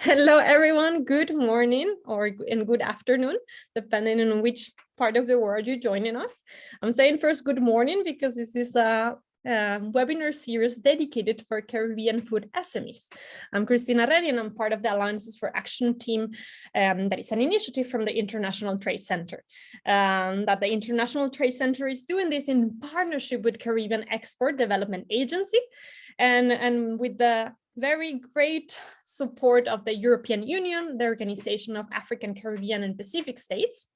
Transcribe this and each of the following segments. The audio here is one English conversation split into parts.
Hello, everyone. Good morning and good afternoon, depending on which part of the world you're joining us. I'm saying first good morning because this is a webinar series dedicated for Caribbean Food SMEs. I'm Cristina Reni, and I'm part of the Alliances for Action team. That is an initiative from the International Trade Center. That the International Trade Center is doing this in partnership with Caribbean Export Development Agency and with the very great support of the European Union, the Organization of African, Caribbean and Pacific States,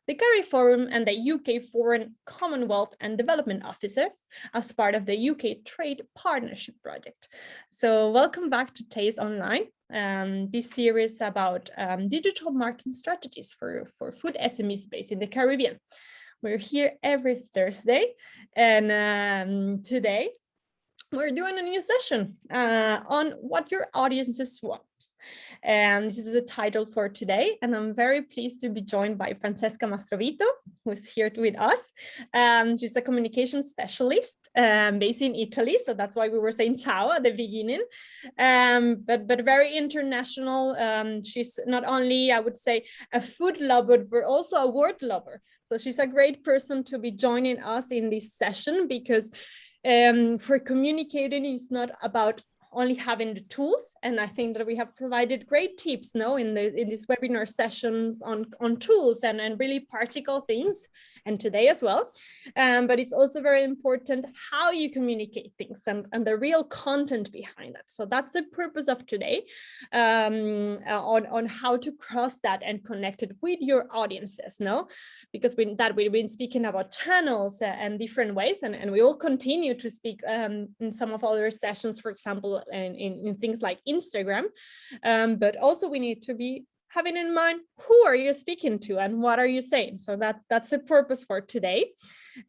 the Caribbean Forum and the UK Foreign Commonwealth and Development Officers as part of the UK Trade Partnership Project. So welcome back to Taste Online. This series about digital marketing strategies for food SMEs based in the Caribbean. We're here every Thursday, and today we're doing a new session on what your audiences want. And this is the title for today. And I'm very pleased to be joined by Francesca Mastrovito, who's here with us. She's a communication specialist based in Italy. So that's why we were saying ciao at the beginning, but very international. She's not only, I would say, a food lover, but also a word lover. So she's a great person to be joining us in this session because for communicating, it's not about only having the tools, and I think that we have provided great tips in these webinar sessions on tools and really practical things, and today as well. But it's also very important how you communicate things and the real content behind it. So that's the purpose of today, on how to cross that and connect it with your audiences. Because we've been speaking about channels and different ways, and we will continue to speak in some of other sessions, for example, in things like Instagram, but also we need to be having in mind who are you speaking to and what are you saying. So that's the purpose for today.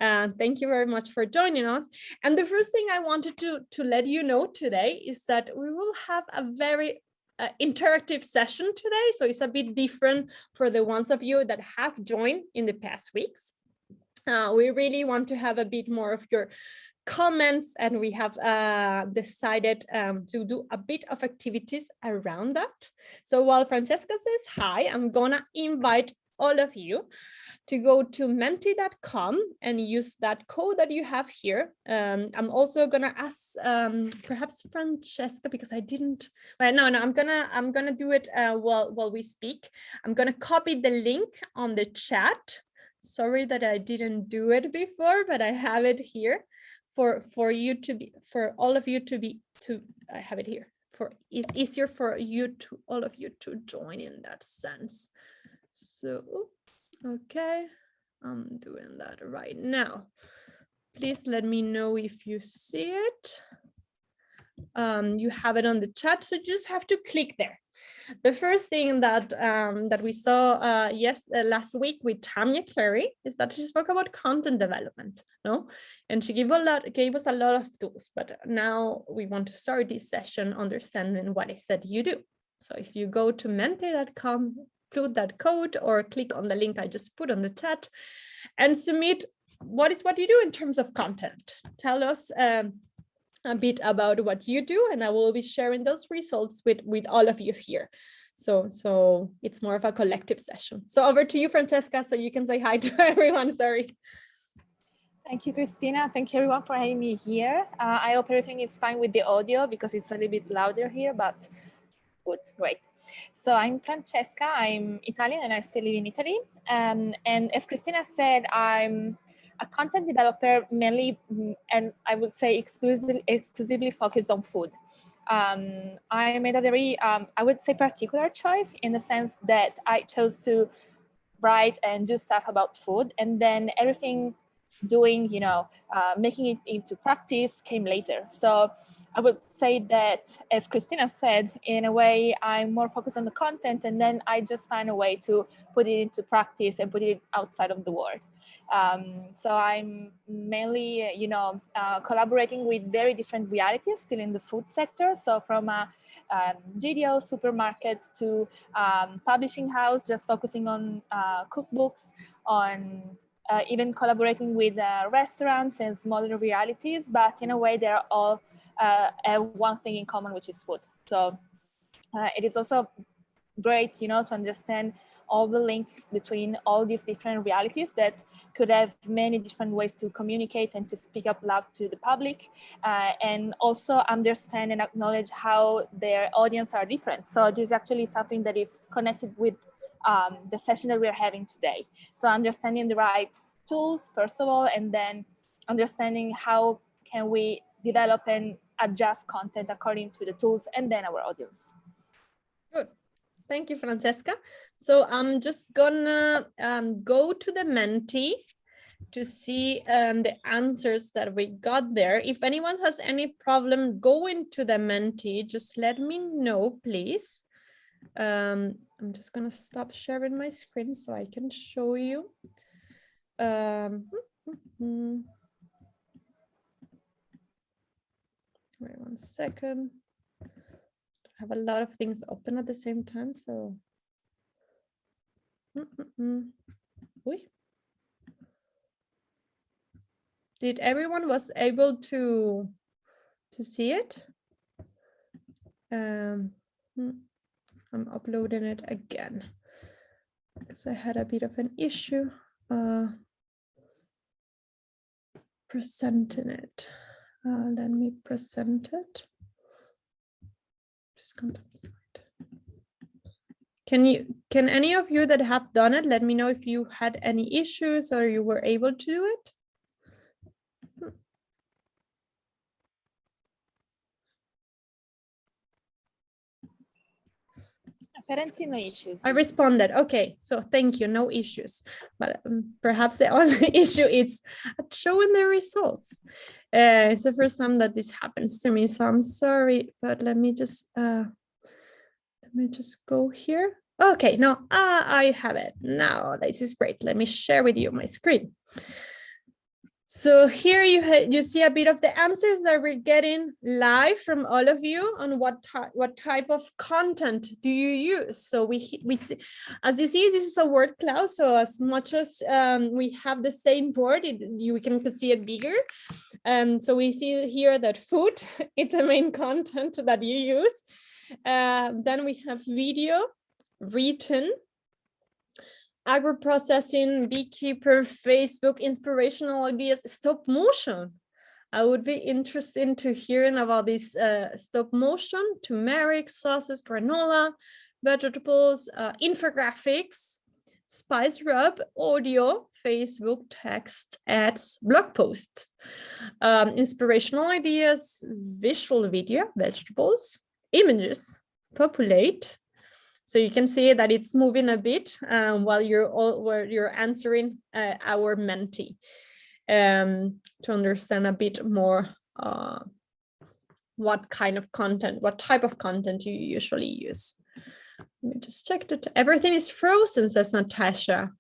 Thank you very much for joining us. And the first thing I wanted to let you know today is that we will have a very interactive session today. So it's a bit different for the ones of you that have joined in the past weeks. We really want to have a bit more of your comments, and we have decided to do a bit of activities around that. So while Francesca says hi, I'm gonna invite all of you to go to menti.com and use that code that you have here. I'm also gonna ask perhaps Francesca, because I didn't. Well, no, I'm gonna do it while we speak. I'm gonna copy the link on the chat. Sorry that I didn't do it before, but I have it here. For all of you to I have it here. It's easier for all of you to join in that sense. So, okay, I'm doing that right now. Please let me know if you see it. You have it on the chat, so you just have to click there. The first thing that we saw last week with Tanya Carey is that she spoke about content development, and she gave us a lot of tools. But now we want to start this session understanding what I said you do. So if you go to mente.com, include that code, or click on the link I just put on the chat, and submit what you do in terms of content. Tell us a bit about what you do, and I will be sharing those results with all of you here. So it's more of a collective session. So over to you, Francesca, so you can say hi to everyone. Sorry. Thank you, Christina. Thank you, everyone, for having me here. I hope everything is fine with the audio because it's a little bit louder here, but good, great. So I'm Francesca. I'm Italian and I still live in Italy. And as Christina said, I'm a content developer mainly, and I would say exclusively focused on food. I made a very, I would say, particular choice in the sense that I chose to write and do stuff about food, and then everything doing, making it into practice came later. So I would say that, as Christina said, in a way, I'm more focused on the content, and then I just find a way to put it into practice and put it outside of the world. So I'm mainly, collaborating with very different realities still in the food sector. So from a GDO supermarket to publishing house, just focusing on cookbooks, on even collaborating with restaurants and smaller realities, but in a way they're all have one thing in common, which is food. So it is also great, you know, to understand all the links between all these different realities that could have many different ways to communicate and to speak up loud to the public, and also understand and acknowledge how their audience are different. So this is actually something that is connected with the session that we're having today. So understanding the right tools, first of all, and then understanding how can we develop and adjust content according to the tools and then our audience. Good. Thank you, Francesca. So I'm just gonna go to the Menti to see the answers that we got there. If anyone has any problem going to the Menti, just let me know, please. I'm just gonna stop sharing my screen so I can show you. Wait 1 second. I have a lot of things open at the same time, so. Did everyone was able to see it? I'm uploading it again because I had a bit of an issue presenting it. Let me present it. Just come to the slide. Can any of you that have done it, let me know if you had any issues or you were able to do it? Apparently no issues. I responded, okay, so thank you, no issues. But perhaps the only issue is showing the results. It's the first time that this happens to me, so I'm sorry, but let me just go here. Okay, no, I have it now. This is great. Let me share with you my screen. So here you see a bit of the answers that we're getting live from all of you on what type of content do you use. So we see, as you see, this is a word cloud. So as much as we have the same word, we can see it bigger. So we see here that food, it's the main content that you use. Then we have video, written, agro-processing, beekeeper, Facebook, inspirational ideas, stop motion. I would be interested to hearing about this stop motion, turmeric, sauces, granola, vegetables, infographics, spice rub, audio, Facebook, text, ads, blog posts, inspirational ideas, visual video, vegetables, images, populate. So you can see that it's moving a bit while you're answering our Menti to understand a bit more what kind of content, what type of content you usually use. Let me just check that everything is frozen, says Natasha.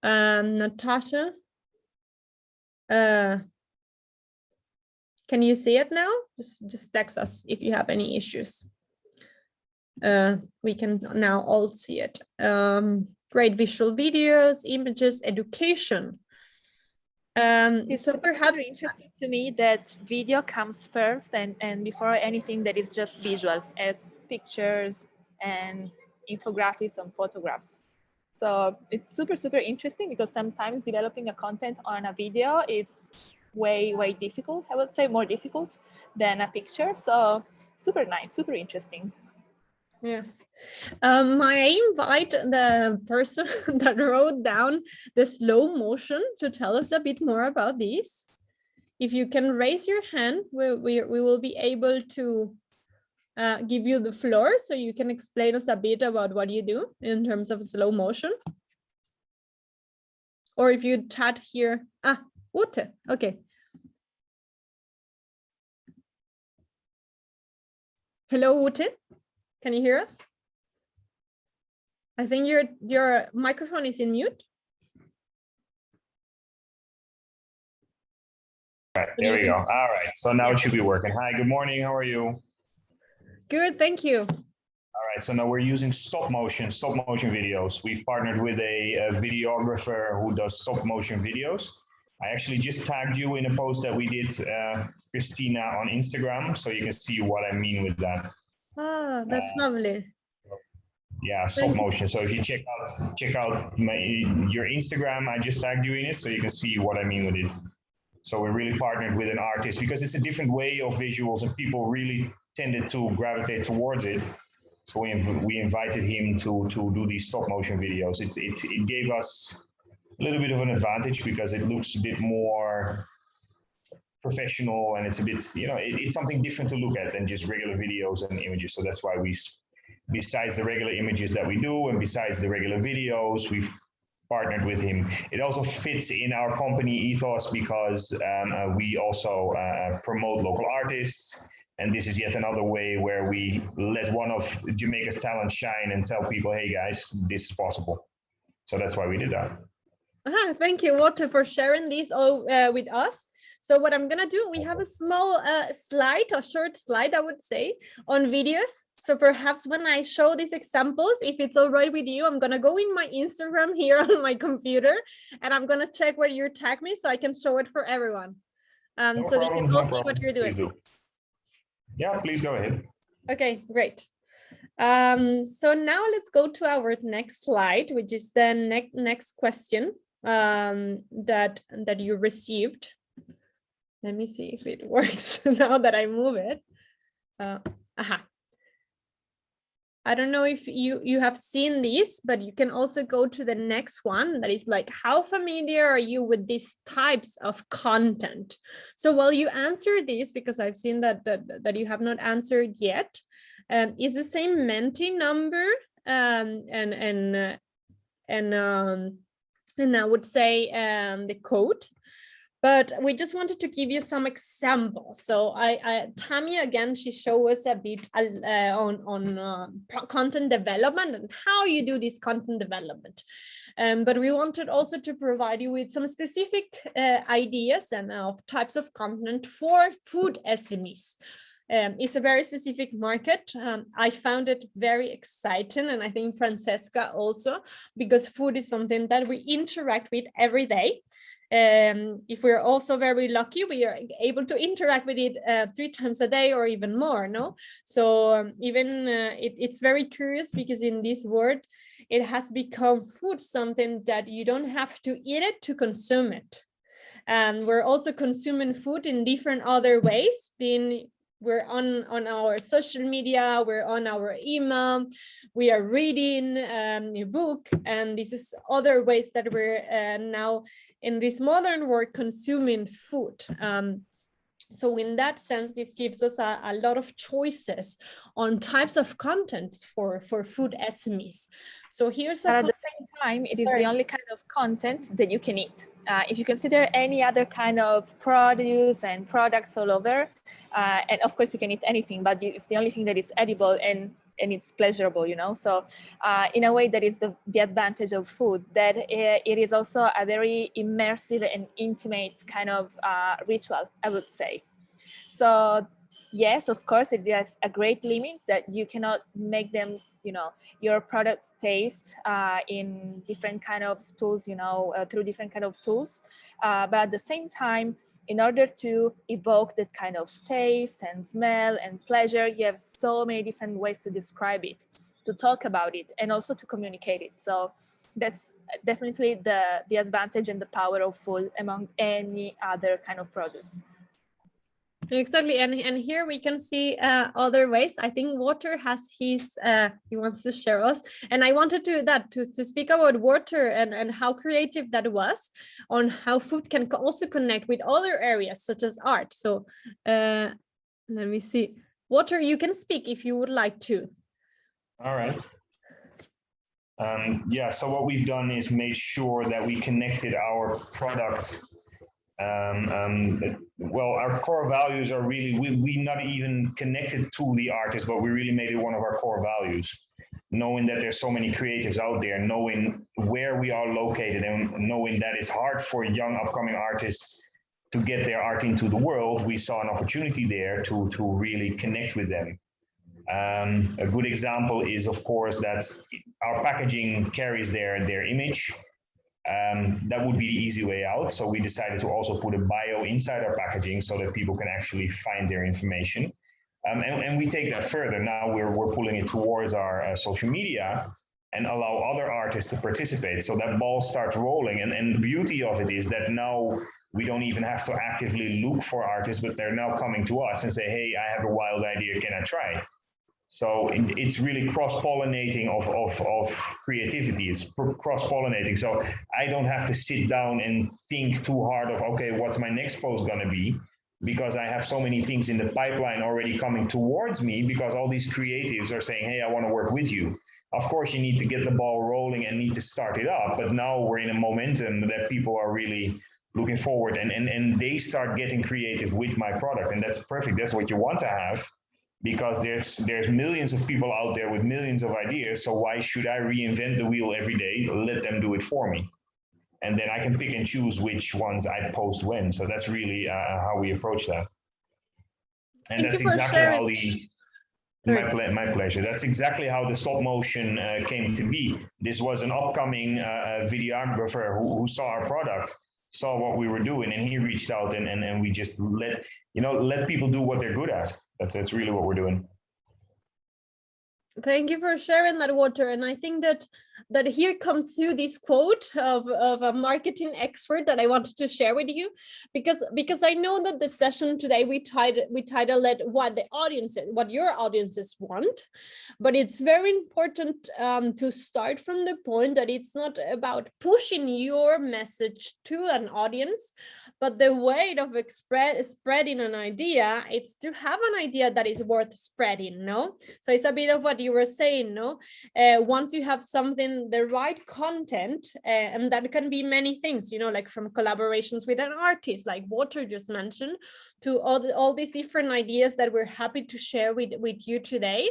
Natasha, can you see it now? Just text us if you have any issues. We can now all see it. Great visual videos, images, education. It's so perhaps interesting to me that video comes first and before anything that is just visual, as pictures and infographics and photographs. So it's super interesting because sometimes developing a content on a video is way difficult. I would say more difficult than a picture. So super nice, super interesting. Yes. I invite the person that wrote down the slow motion to tell us a bit more about this. If you can raise your hand, we will be able to give you the floor so you can explain us a bit about what you do in terms of slow motion. Or if you chat here, Ute, okay. Hello, Ute. Can you hear us? I think your microphone is in mute. All right, there we go. All right, so now it should be working. Hi, good morning. How are you? Good, thank you. All right, so now we're using stop motion videos. We've partnered with a videographer who does stop motion videos. I actually just tagged you in a post that we did, Christina, on Instagram, so you can see what I mean with that. Oh, that's lovely. Yeah, stop motion. So if you check out your Instagram, I just tagged you in it so you can see what I mean with it. So we really partnered with an artist because it's a different way of visuals and people really tended to gravitate towards it. So we invited him to do these stop motion videos. It gave us a little bit of an advantage because it looks a bit more professional and it's a bit, it's something different to look at than just regular videos and images. So that's why besides the regular images that we do and besides the regular videos, we've partnered with him. It also fits in our company ethos because we also promote local artists. And this is yet another way where we let one of Jamaica's talents shine and tell people, hey guys, this is possible. So that's why we did that. Thank you, Walter, for sharing this all with us. So what I'm gonna do, we have a small slide, a short slide, I would say, on videos. So perhaps when I show these examples, if it's all right with you, I'm gonna go in my Instagram here on my computer, and I'm gonna check where you tag me so I can show it for everyone. So they can all see what you're doing. Please do. Yeah, please go ahead. Okay, great. So now let's go to our next slide, which is the next question that you received. Let me see if it works now that I move it. I don't know if you have seen this, but you can also go to the next one that is like, how familiar are you with these types of content? So while you answer this, because I've seen that you have not answered yet, is the same Menti number and I would say the code. But we just wanted to give you some examples. So Tammy, again, she showed us a bit on content development and how you do this content development. But we wanted also to provide you with some specific ideas and of types of content for food SMEs. It's a very specific market. I found it very exciting, and I think Francesca also, because food is something that we interact with every day. If we're also very lucky, we are able to interact with it 3 times a day or even more, no? So it's very curious because in this world, it has become food something that you don't have to eat it to consume it. And we're also consuming food in different other ways, we're on our social media, we're on our email, we are reading a book, and this is other ways that we're now in this modern world consuming food. So in that sense, this gives us a lot of choices on types of content for food SMEs. So here's but at the same time, it is the only kind of content that you can eat. If you consider any other kind of produce and products all over, and of course you can eat anything, but it's the only thing that is edible and it's pleasurable, So in a way, that is the advantage of food, that it is also a very immersive and intimate kind of ritual, I would say. So yes, of course, it has a great limit that you cannot make them, your products taste in different kind of tools, through different kind of tools. But at the same time, in order to evoke that kind of taste and smell and pleasure, you have so many different ways to describe it, to talk about it, and also to communicate it. So that's definitely the advantage and the power of food among any other kind of produce. Exactly, and here we can see other ways. I think Walter has his, he wants to share us, and I wanted to speak about Walter and how creative that was on how food can also connect with other areas such as art. So let me see. Walter, you can speak if you would like to. All right. Yeah, so what we've done is made sure that we connected our product. Well, our core values are really, we not even connected to the artist, but we really made it one of our core values. Knowing that there's so many creatives out there, knowing where we are located, and knowing that it's hard for young upcoming artists to get their art into the world, we saw an opportunity there to really connect with them. A good example is, of course, that our packaging carries their image. That would be the easy way out. So we decided to also put a bio inside our packaging so that people can actually find their information. And we take that further. Now we're pulling it towards our social media and allow other artists to participate. So that ball starts rolling. And the beauty of it is that now we don't even have to actively look for artists, but they're now coming to us and say, hey, I have a wild idea, can I try? So it's really cross-pollinating of creativity. It's cross-pollinating. So I don't have to sit down and think too hard of, okay, what's my next post gonna be? Because I have so many things in the pipeline already coming towards me, because all these creatives are saying, hey, I want to work with you. Of course, you need to get the ball rolling and need to start it up. But now we're in a momentum that people are really looking forward, and they start getting creative with my product. And that's perfect. That's what you want to have, because there's millions of people out there with millions of ideas. So why should I reinvent the wheel every day? Let them do it for me. And then I can pick and choose which ones I post when. So that's really how we approach that. And that's exactly how my pleasure. That's exactly how the stop motion came to be. This was an upcoming videographer who saw our product, saw what we were doing, and he reached out, and we just let people do what they're good at. That's really what we're doing. Thank you for sharing that, Walter. And I think that here comes to this quote of a marketing expert that I wanted to share with you, because I know that the session today we titled it what your audiences want, but it's very important to start from the point that it's not about pushing your message to an audience, but the way of spreading an idea, it's to have an idea that is worth spreading, no? So it's a bit of what you were saying, no? Once you have something, the right content, and that can be many things, like from collaborations with an artist, like Walter just mentioned, to all these different ideas that we're happy to share with you today.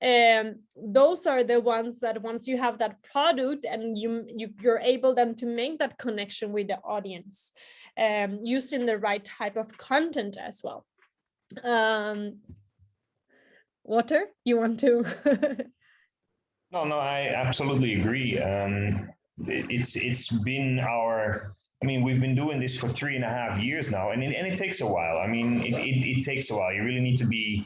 Those are the ones that once you have that product and you're able then to make that connection with the audience, using the right type of content as well. Walter, you want to? No, I absolutely agree. It's been we've been doing this for 3.5 years now, and it takes a while. It takes a while. You really need to be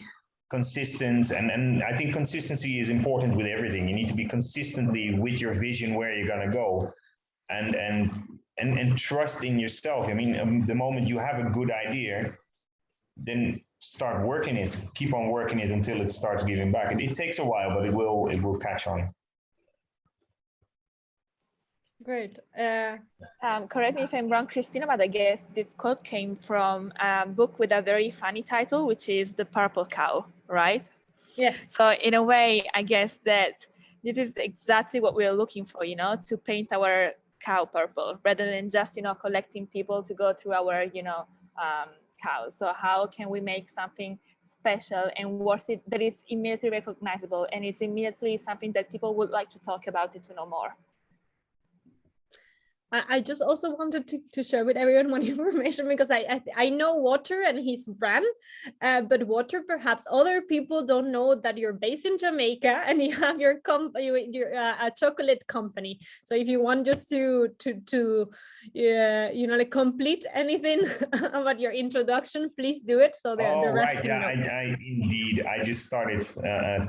consistent, and I think consistency is important with everything. You need to be consistently with your vision, where you're gonna go, and trust in yourself. The moment you have a good idea, then start working it, keep on working it until it starts giving back. It takes a while, but it will catch on. Great. Correct me if I'm wrong, Christina, but I guess this quote came from a book with a very funny title, which is The Purple Cow, right? Yes. So in a way, I guess that this is exactly what we're looking for, to paint our cow purple, rather than just, collecting people to go through our, cows. So how can we make something special and worth it that is immediately recognizable, and it's immediately something that people would like to talk about it to know more? I just also wanted to share with everyone one information, because I know Walter and his brand, but Walter, perhaps other people don't know that you're based in Jamaica and you have your a chocolate company. So if you want just to complete anything about your introduction, please do it. So the rest. Right, yeah, indeed. I just started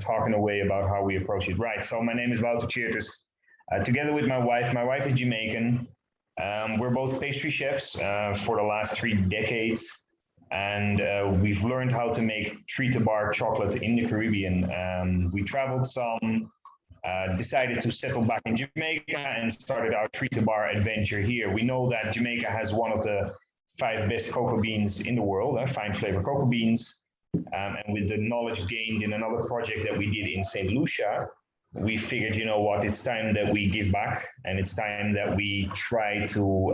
talking away about how we approach it. Right. So my name is Walter Cheertes. Together with my wife is Jamaican. We're both pastry chefs for the last 3 decades, and we've learned how to make tree-to-bar chocolate in the Caribbean. We traveled some, decided to settle back in Jamaica, and started our tree-to-bar adventure here. We know that Jamaica has one of the 5 best cocoa beans in the world, fine flavor cocoa beans. And with the knowledge gained in another project that we did in St. Lucia, we figured, it's time that we give back, and it's time that we try to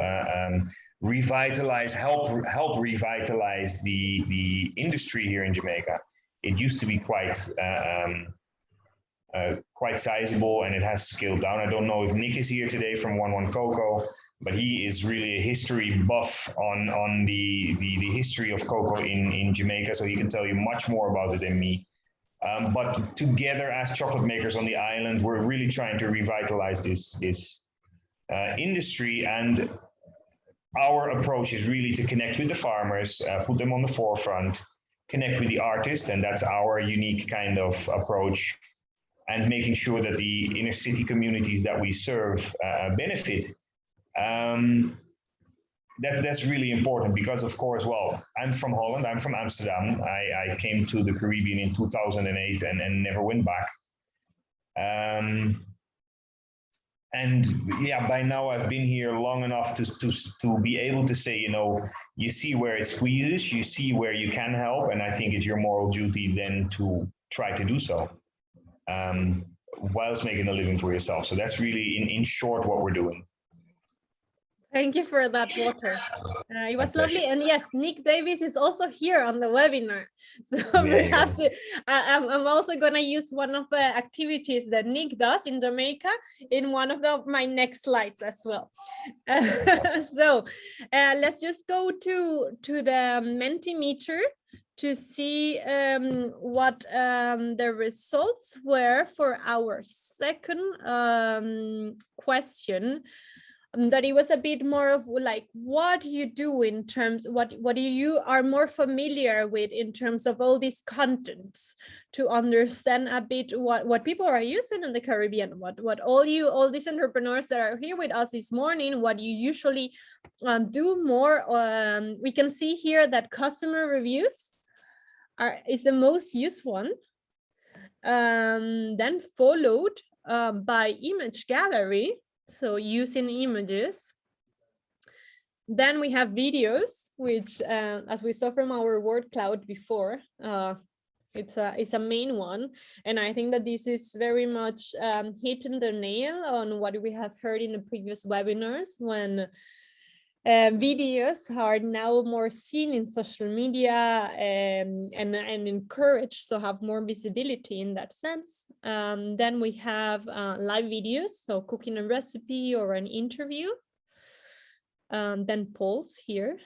help revitalize the industry here in Jamaica. It used to be quite sizable, and it has scaled down. I don't know if Nick is here today from 11 Cocoa, but he is really a history buff on the history of cocoa in Jamaica, so he can tell you much more about it than me. But together as chocolate makers on the island, we're really trying to revitalize this industry. And our approach is really to connect with the farmers, put them on the forefront, connect with the artist, and that's our unique kind of approach, and making sure that the inner city communities that we serve benefit. That's really important because, of course, well, I'm from Holland, I'm from Amsterdam. I came to the Caribbean in 2008 and never went back. And yeah, by now I've been here long enough to be able to say, you know, you see where it squeezes, you see where you can help, and I think it's your moral duty then to try to do so, whilst making a living for yourself. So that's really, in short, what we're doing. Thank you for that, Walter. It was lovely. And yes, Nick Davis is also here on the webinar. So perhaps I'm also going to use one of the activities that Nick does in Jamaica in one of my next slides as well. So let's just go to the Mentimeter to see what the results were for our second question. That it was a bit more of like, what you do in terms, what you are more familiar with in terms of all these contents, to understand a bit what people are using in the Caribbean, what all these entrepreneurs that are here with us this morning, what you usually do more. We can see here that customer reviews is the most used one, then followed by image gallery. So using images. Then we have videos, which, as we saw from our word cloud before, it's a main one. And I think that this is very much hitting the nail on what we have heard in the previous webinars, when videos are now more seen in social media and encouraged, so have more visibility in that sense. Then we have live videos, so cooking a recipe or an interview. Then polls here,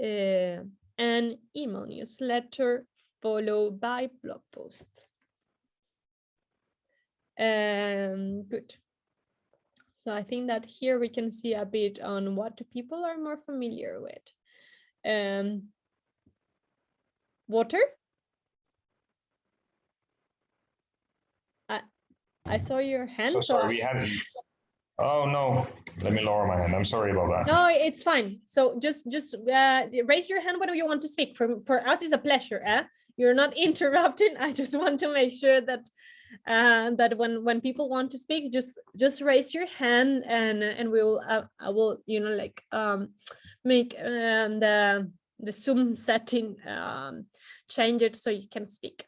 and email newsletter, followed by blog posts. Good. So I think that here we can see a bit on what people are more familiar with. Water? I saw your hand. So sorry, we have it. Oh no, let me lower my hand. I'm sorry about that. No, it's fine. So just raise your hand when you want to speak. For us, it's a pleasure. You're not interrupting. I just want to make sure that that when people want to speak, just raise your hand, and I will, you know, like make the Zoom setting change it so you can speak.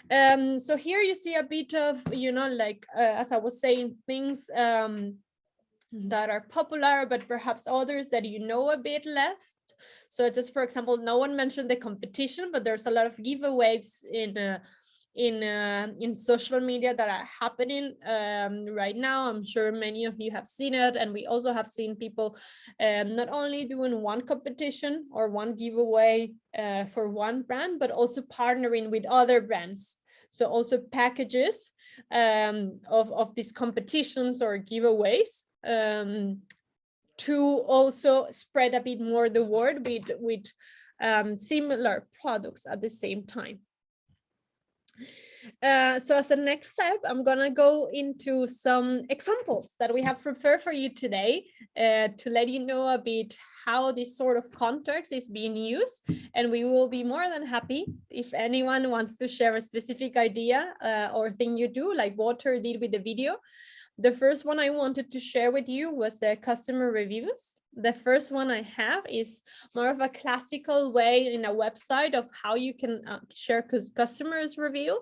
So here you see a bit of, you know, like as I was saying, things that are popular, but perhaps others that you know a bit less. So just for example, no one mentioned the competition, but there's a lot of giveaways in social media that are happening right now. I'm sure many of you have seen it, and we also have seen people not only doing one competition or one giveaway for one brand, but also partnering with other brands. So also packages of these competitions or giveaways to also spread a bit more the word with similar products at the same time. So as a next step, I'm gonna go into some examples that we have prepared for you today to let you know a bit how this sort of context is being used. And we will be more than happy if anyone wants to share a specific idea or thing you do, like Walter did with the video. The first one I wanted to share with you was the customer reviews. The first one I have is more of a classical way in a website of how you can share customers review.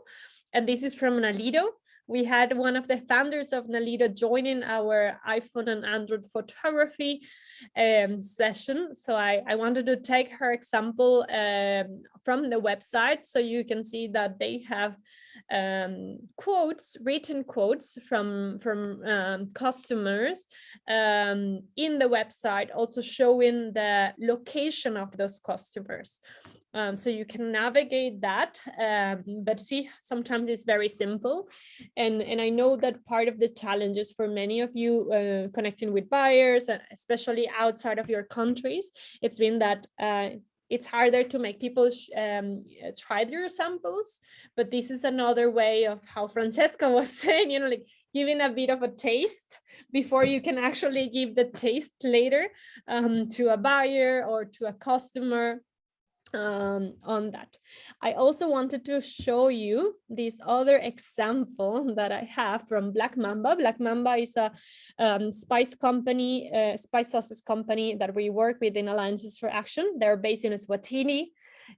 And this is from Nalido. We had one of the founders of Nalido joining our iPhone and Android photography session. So I wanted to take her example from the website, so you can see that they have quotes, written quotes from customers in the website, also showing the location of those customers. So you can navigate that, but see, sometimes it's very simple. And I know that part of the challenges for many of you connecting with buyers, especially outside of your countries, it's been that it's harder to make people try their samples, but this is another way of how Francesca was saying, you know, like giving a bit of a taste before you can actually give the taste later to a buyer or to a customer. On that, I also wanted to show you this other example that I have from Black Mamba. Black Mamba is a spice company, spice sauces company that we work with in Alliances for Action. They're based in Eswatini,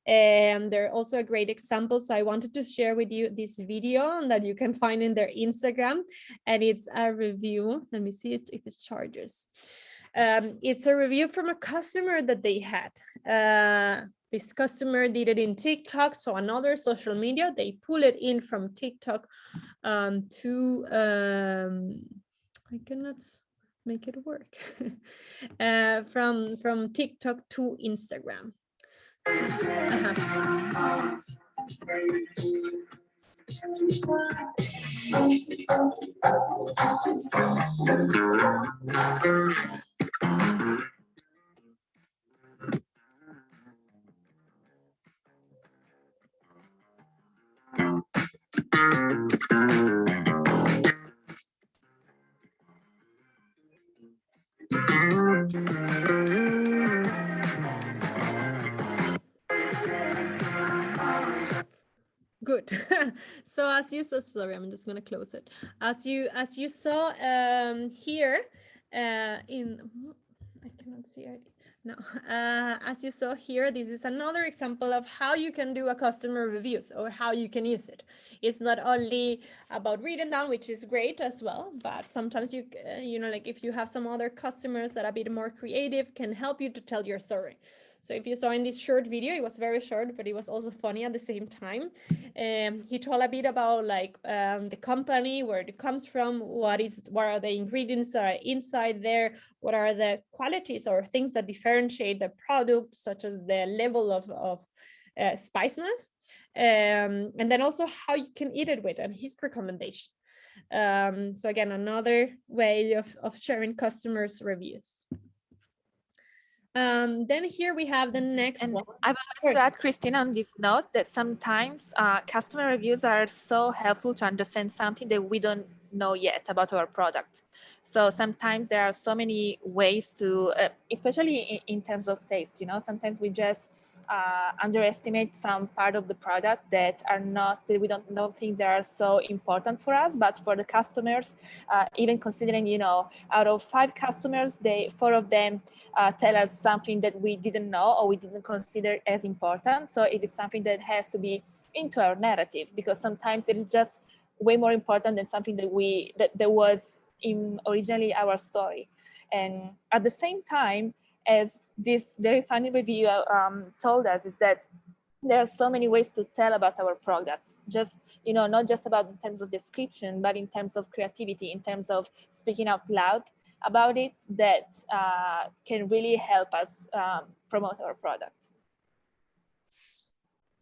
and they're also a great example. So I wanted to share with you this video that you can find in their Instagram, and it's a review. Let me see it if it charges. It's a review from a customer that they had. This customer did it in TikTok, so another social media. They pull it in from TikTok to, I cannot make it work, from TikTok to Instagram. Good. So as you saw, sorry, I'm just going to close it. As you saw here in, I cannot see it. No, as you saw here, this is another example of how you can do a customer reviews or how you can use it. It's not only about reading down, which is great as well, but sometimes you, you know, like if you have some other customers that are a bit more creative, can help you to tell your story. So if you saw in this short video, it was very short, but it was also funny at the same time. He told a bit about like the company, where it comes from, what are the ingredients that are inside there, what are the qualities or things that differentiate the product, such as the level of spiciness, and then also how you can eat it with, and his recommendation. So again, another way of sharing customers' reviews. Then here we have the next one. I would like to add, Christina, on this note, that sometimes customer reviews are so helpful to understand something that we don't know yet about our product. So sometimes there are so many ways to, especially in terms of taste, you know, sometimes we just underestimate some part of the product that are not, that we don't think they are so important for us, but for the customers, even considering, you know, out of 5 customers, 4 of them tell us something that we didn't know or we didn't consider as important. So it is something that has to be into our narrative, because sometimes it is just way more important than something that was in originally our story. And at the same time, as this very funny review told us, is that there are so many ways to tell about our product. Just, you know, not just about in terms of description, but in terms of creativity, in terms of speaking out loud about it, that can really help us promote our product.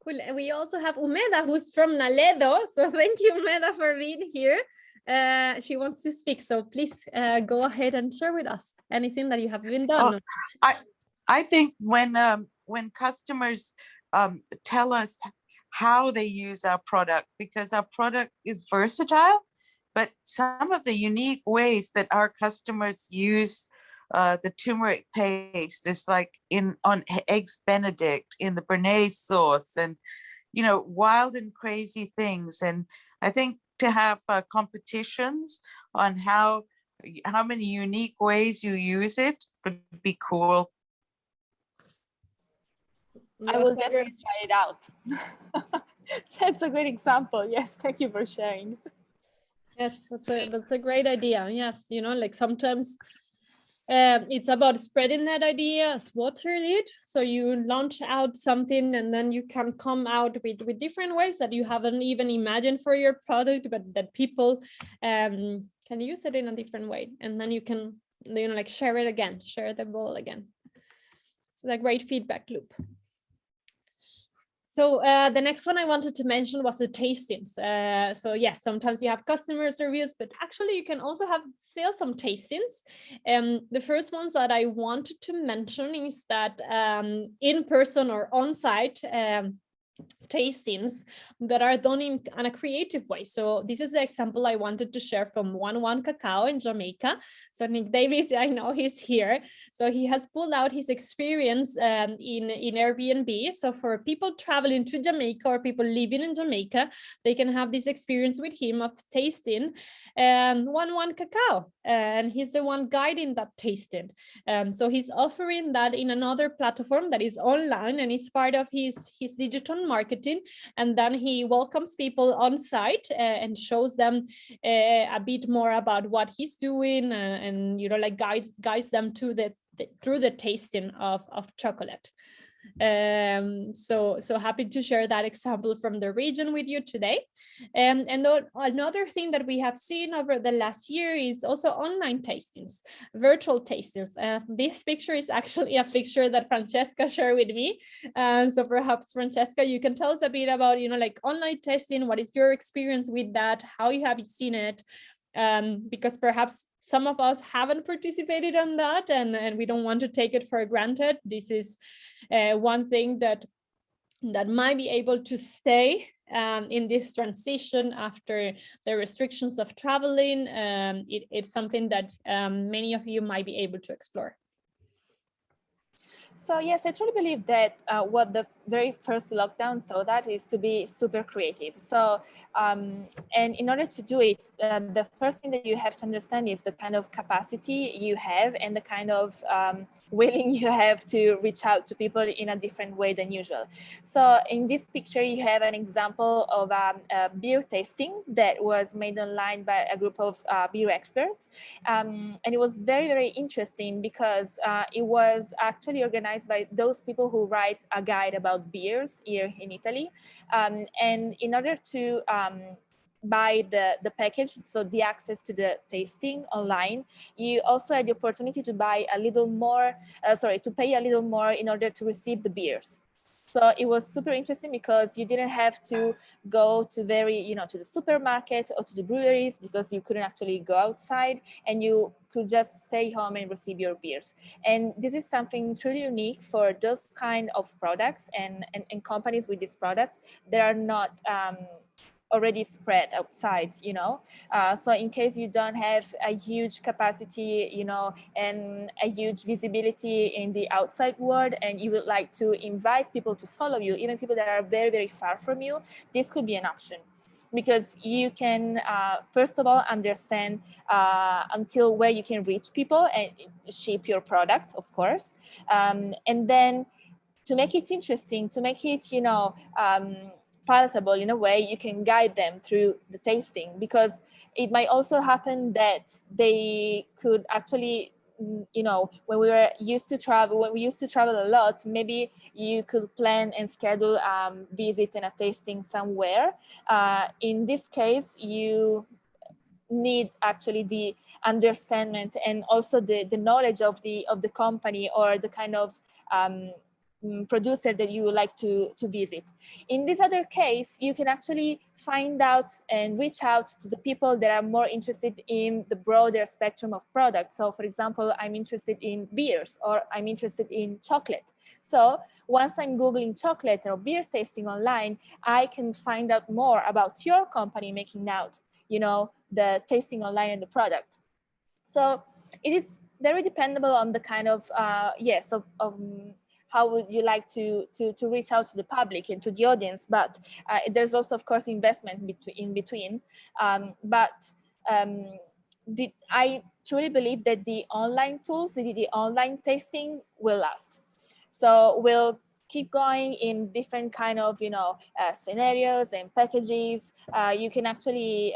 Cool. And we also have Umeda, who's from Naledo. So thank you, Umeda, for being here. She wants to speak, so please go ahead and share with us anything that you have been done. I think when customers tell us how they use our product, because our product is versatile, but some of the unique ways that our customers use the turmeric paste is like on eggs Benedict, in the béarnaise sauce, and you know, wild and crazy things. And I think to have competitions on how many unique ways you use it would be cool. I will definitely try it out. That's a great example. Yes, thank you for sharing. Yes, that's a great idea. Yes, you know, like sometimes it's about spreading that idea as Water did. So you launch out something and then you can come out with different ways that you haven't even imagined for your product, but that people can use it in a different way. And then you can, you know, like share it again, share the ball again. It's a great feedback loop. So the next one I wanted to mention was the tastings. So yes, sometimes you have customers reviews, but actually you can also have some tastings. The first ones that I wanted to mention is that in person or on site, tastings that are done in a creative way. So this is the example I wanted to share from 11 Cacao in Jamaica. So Nick Davis, I know he's here. So he has pulled out his experience in Airbnb. So for people traveling to Jamaica or people living in Jamaica, they can have this experience with him of tasting 11 Cacao. And he's the one guiding that tasting. So he's offering that in another platform that is online and is part of his digital marketing, and then he welcomes people on site and shows them a bit more about what he's doing and like guides them to through the tasting of chocolate. So happy to share that example from the region with you today. And another thing that we have seen over the last year is also online tastings, virtual tastings. This picture is actually a picture that Francesca shared with me. So perhaps Francesca, you can tell us a bit about, like online testing. What is your experience with that? How have you seen it? Because perhaps some of us haven't participated in that and we don't want to take it for granted. This is one thing that might be able to stay in this transition after the restrictions of traveling. It's something that many of you might be able to explore. So yes, I truly believe that what the very first lockdown taught us is to be super creative. So, and in order to do it, the first thing that you have to understand is the kind of capacity you have and the kind of willing you have to reach out to people in a different way than usual. So in this picture, you have an example of a beer tasting that was made online by a group of beer experts. And it was very, very interesting because it was actually organized by those people who write a guide about beers here in Italy. And in order to buy the package, so the access to the tasting online, you also had the opportunity to buy a little more, to pay a little more in order to receive the beers. So it was super interesting because you didn't have to go to to the supermarket or to the breweries because you couldn't actually go outside, and you could just stay home and receive your beers. And this is something truly unique for those kind of products and companies with these products that are not already spread outside, so in case you don't have a huge capacity, and a huge visibility in the outside world, and you would like to invite people to follow you, even people that are very, very far from you, this could be an option. Because you can, first of all, understand until where you can reach people and ship your product, of course. And then to make it interesting, to make it, palatable in a way, you can guide them through the tasting, because it might also happen that they could actually, when we used to travel a lot, maybe you could plan and schedule visit and a tasting somewhere. In this case, you need actually the understanding and also the knowledge of the company or the kind of producer that you would like to visit. In this other case, you can actually find out and reach out to the people that are more interested in the broader spectrum of products. So for example, I'm interested in beers, or I'm interested in chocolate. So once I'm Googling chocolate or beer tasting online, I can find out more about your company making out, the tasting online and the product. So it is very dependable on the kind of, how would you like to reach out to the public and to the audience, but there's also, of course, investment in between. I truly believe that the online tools, the online tasting will last. So we'll keep going in different kind of, scenarios and packages. You can actually,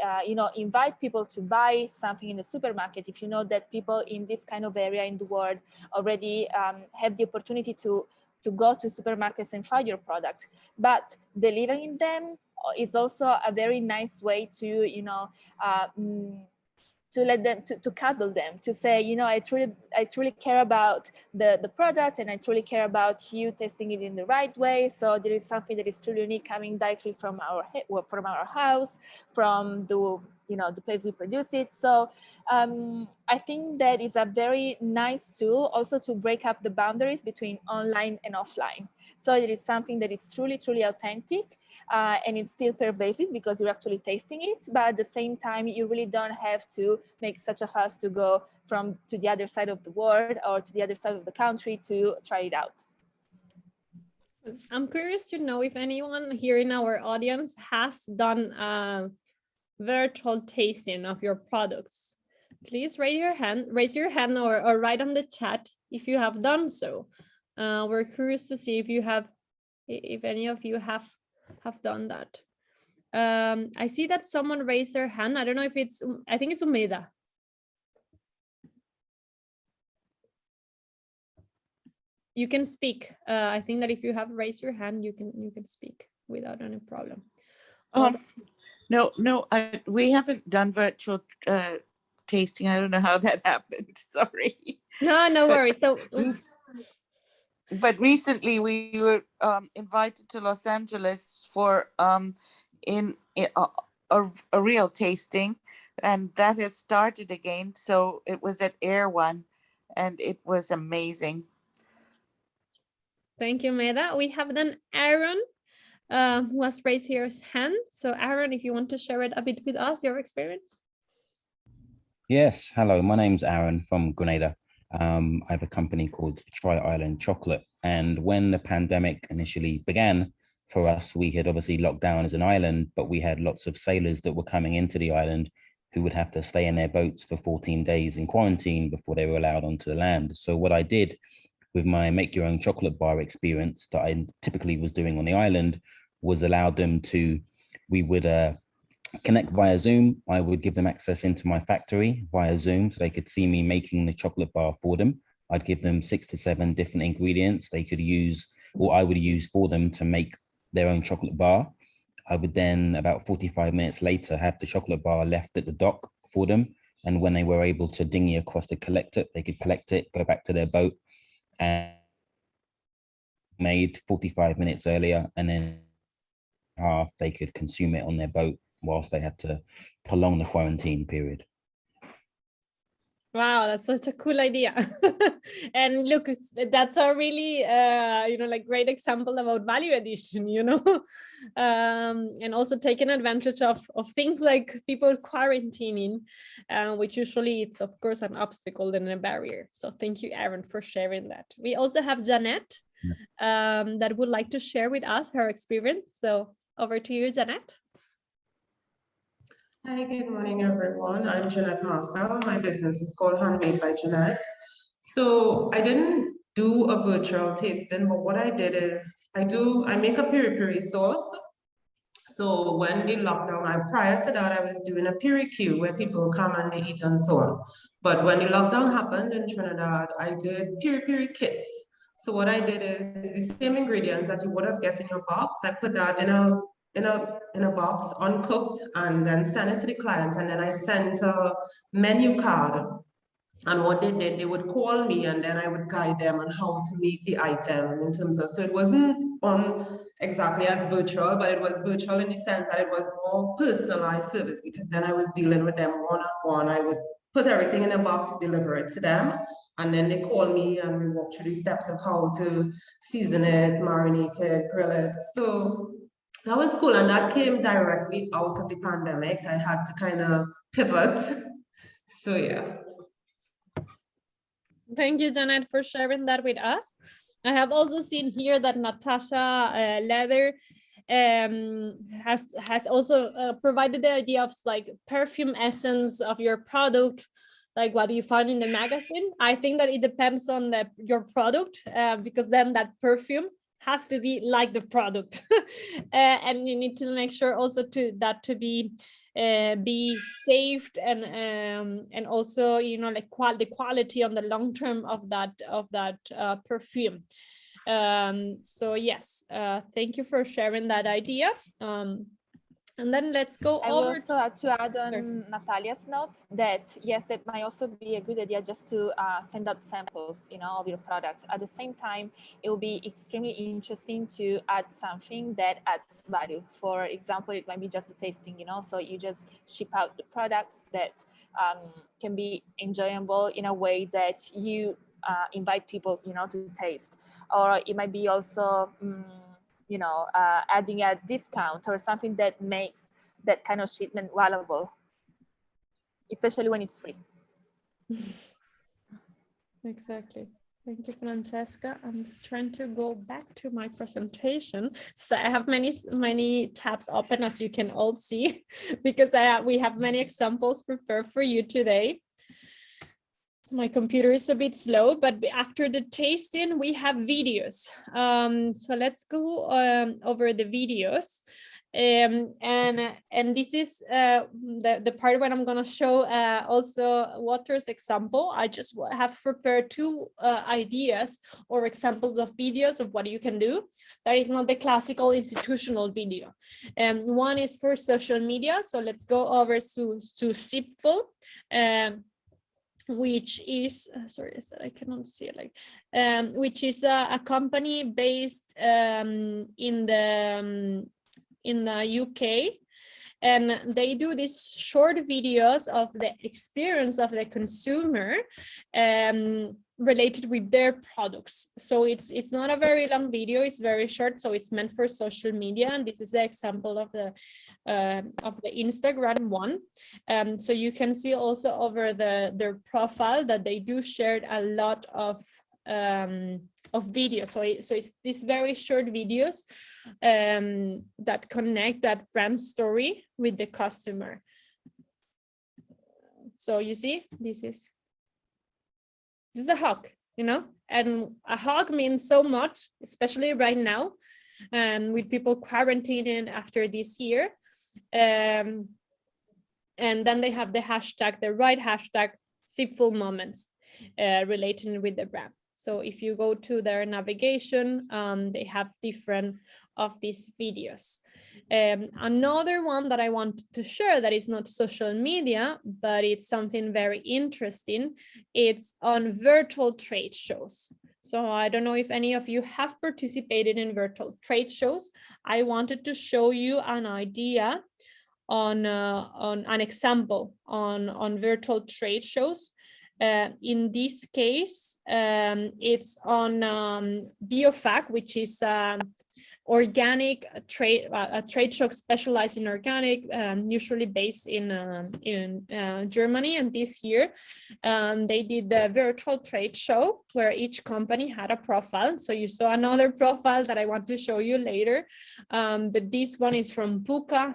invite people to buy something in the supermarket if you know that people in this kind of area in the world already have the opportunity to go to supermarkets and find your product. But delivering them is also a very nice way to, let them, to cuddle them, to say, you know, I truly care about the product, and I truly care about you testing it in the right way. So there is something that is truly unique coming directly from our house, from the, you know, the place we produce it. So I think that is a very nice tool also to break up the boundaries between online and offline. So it is something that is truly, truly authentic, and it's still pervasive because you're actually tasting it. But at the same time, you really don't have to make such a fuss to go to the other side of the world or to the other side of the country to try it out. I'm curious to know if anyone here in our audience has done a virtual tasting of your products. Please raise your hand or write on the chat if you have done so. We're curious to see if any of you have done that. I see that someone raised their hand. I don't know if I think it's Umeda. You can speak. I think that if you have raised your hand, you can speak without any problem. No, we haven't done virtual tasting. I don't know how that happened. Sorry. No worries. So, but recently we were invited to Los Angeles for a real tasting, and that has started again. So it was at Air One, and it was amazing. Thank you, Meda. We have then Aaron, who has raised his hand. So Aaron, if you want to share it a bit with us, your experience. Yes, hello, my name's Aaron from Grenada. I have a company called Tri Island Chocolate. And when the pandemic initially began for us, we had obviously locked down as an island, but we had lots of sailors that were coming into the island who would have to stay in their boats for 14 days in quarantine before they were allowed onto the land. So what I did with my make your own chocolate bar experience that I typically was doing on the island was allow them to, we would connect via Zoom. I would give them access into my factory via Zoom so they could see me making the chocolate bar for them. I'd give them 6 to 7 different ingredients they could use, or I would use for them to make their own chocolate bar. I would then, about 45 minutes later, have the chocolate bar left at the dock for them. And when they were able to dinghy across to collect it, they could collect it, go back to their boat, and made 45 minutes earlier, and then half they could consume it on their boat whilst they had to prolong the quarantine period. Wow, that's such a cool idea. And look, that's a really, like great example about value addition, and also taking advantage of things like people quarantining, which usually it's, of course, an obstacle and a barrier. So thank you, Aaron, for sharing that. We also have Jeanette that would like to share with us her experience. So over to you, Jeanette. Hi, good morning, everyone. I'm Jeanette Marcel. My business is called Handmade by Jeanette. So I didn't do a virtual tasting, but what I did is I make a piri-piri sauce. So when the lockdown, prior to that, I was doing a piri queue where people come and they eat and so on. But when the lockdown happened in Trinidad, I did piri-piri kits. So what I did is the same ingredients that you would have get in your box. I put that in a box, uncooked, and then sent it to the client. And then I sent a menu card. And what they did, they would call me and then I would guide them on how to make the item in terms of, so it wasn't on exactly as virtual, but it was virtual in the sense that it was more personalized service, because then I was dealing with them one-on-one. I would put everything in a box, deliver it to them, and then they call me and we walk through the steps of how to season it, marinate it, grill it. So that was cool, and that came directly out of the pandemic. I had to kind of pivot. So yeah. Thank you, Janet, for sharing that with us. I have also seen here that Natasha Leather has also provided the idea of like perfume essence of your product, like what you find in the magazine. I think that it depends on your product, because then that perfume has to be like the product. And you need to make sure also to be saved, and also like the quality on the long term of that perfume. So yes, thank you for sharing that idea. And then let's go I will over. also add on Natalia's note that yes, that might also be a good idea just to send out samples, of your products. At the same time, it will be extremely interesting to add something that adds value. For example, it might be just the tasting, so you just ship out the products that can be enjoyable in a way that you invite people, to taste. Or it might be also, adding a discount or something that makes that kind of shipment valuable, especially when it's free. Exactly. Thank you, Francesca. I'm just trying to go back to my presentation. So I have many tabs open, as you can all see, because we have many examples prepared for you today. So my computer is a bit slow, but after the tasting, we have videos. So let's go over the videos. And this is the part where I'm going to show also Water's example. I just have prepared two ideas or examples of videos of what you can do. That is not the classical institutional video. One is for social media. So let's go over to Zipful. Which is sorry, I cannot see it, which is a company based in the UK, and they do these short videos of the experience of the consumer related with their products. So it's not a very long video, it's very short, so it's meant for social media, and this is the example of the Instagram one. So you can see also over their profile that they do share a lot of videos. So it's these very short videos that connect that brand story with the customer. So you see, this is a hug, and a hug means so much, especially right now, with people quarantining after this year. And then they have the hashtag, the right hashtag, Zipful moments, relating with the brand. So if you go to their navigation, they have different of these videos. Another one that I wanted to share that is not social media, but it's something very interesting. It's on virtual trade shows. So I don't know if any of you have participated in virtual trade shows. I wanted to show you an idea on an example on virtual trade shows. In this case, it's on BioFac, which is organic trade, a trade show specialized in organic, usually based in Germany. And this year, they did the virtual trade show where each company had a profile. So you saw another profile that I want to show you later. But this one is from Puka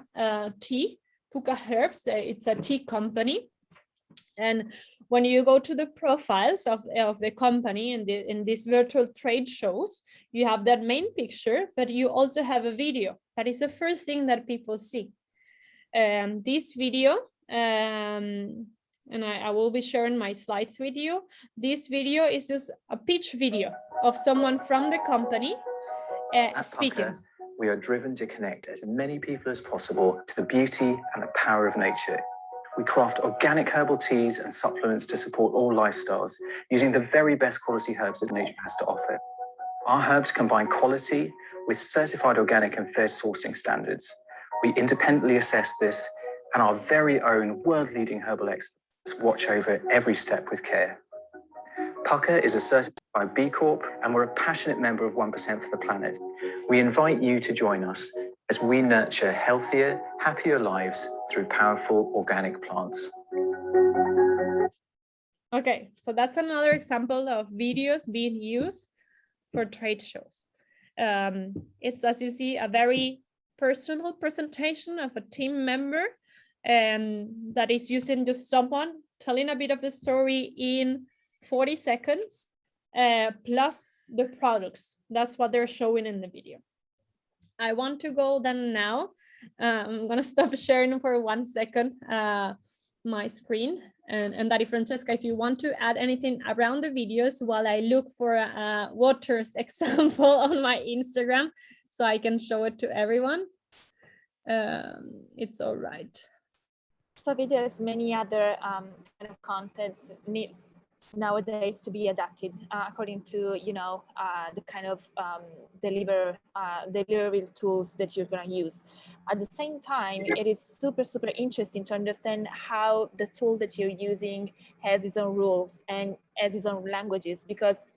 Tea, Puka Herbs. It's a tea company. And when you go to the profiles of the company in these virtual trade shows, you have that main picture, but you also have a video. That is the first thing that people see. This video, and I will be sharing my slides with you. This video is just a pitch video of someone from the company speaking. Puka, we are driven to connect as many people as possible to the beauty and the power of nature. We craft organic herbal teas and supplements to support all lifestyles, using the very best quality herbs that nature has to offer. Our herbs combine quality with certified organic and fair sourcing standards. We independently assess this, and our very own world-leading herbal experts watch over every step with care. Puka is a certified B Corp, and we're a passionate member of 1% for the Planet. We invite you to join us as we nurture healthier, happier lives through powerful organic plants. Okay, so that's another example of videos being used for trade shows. It's, as you see, a very personal presentation of a team member that is using just someone telling a bit of the story in 40 seconds, plus the products. That's what they're showing in the video. I want to go then now. I'm going to stop sharing for 1 second my screen. And Daddy Francesca, if you want to add anything around the videos while I look for Water's example on my Instagram so I can show it to everyone. it's all right. So there's many other kind of contents needs nowadays to be adapted according to the kind of delivery tools that you're going to use. At the same time, it is super interesting to understand how the tool that you're using has its own rules and has its own languages, because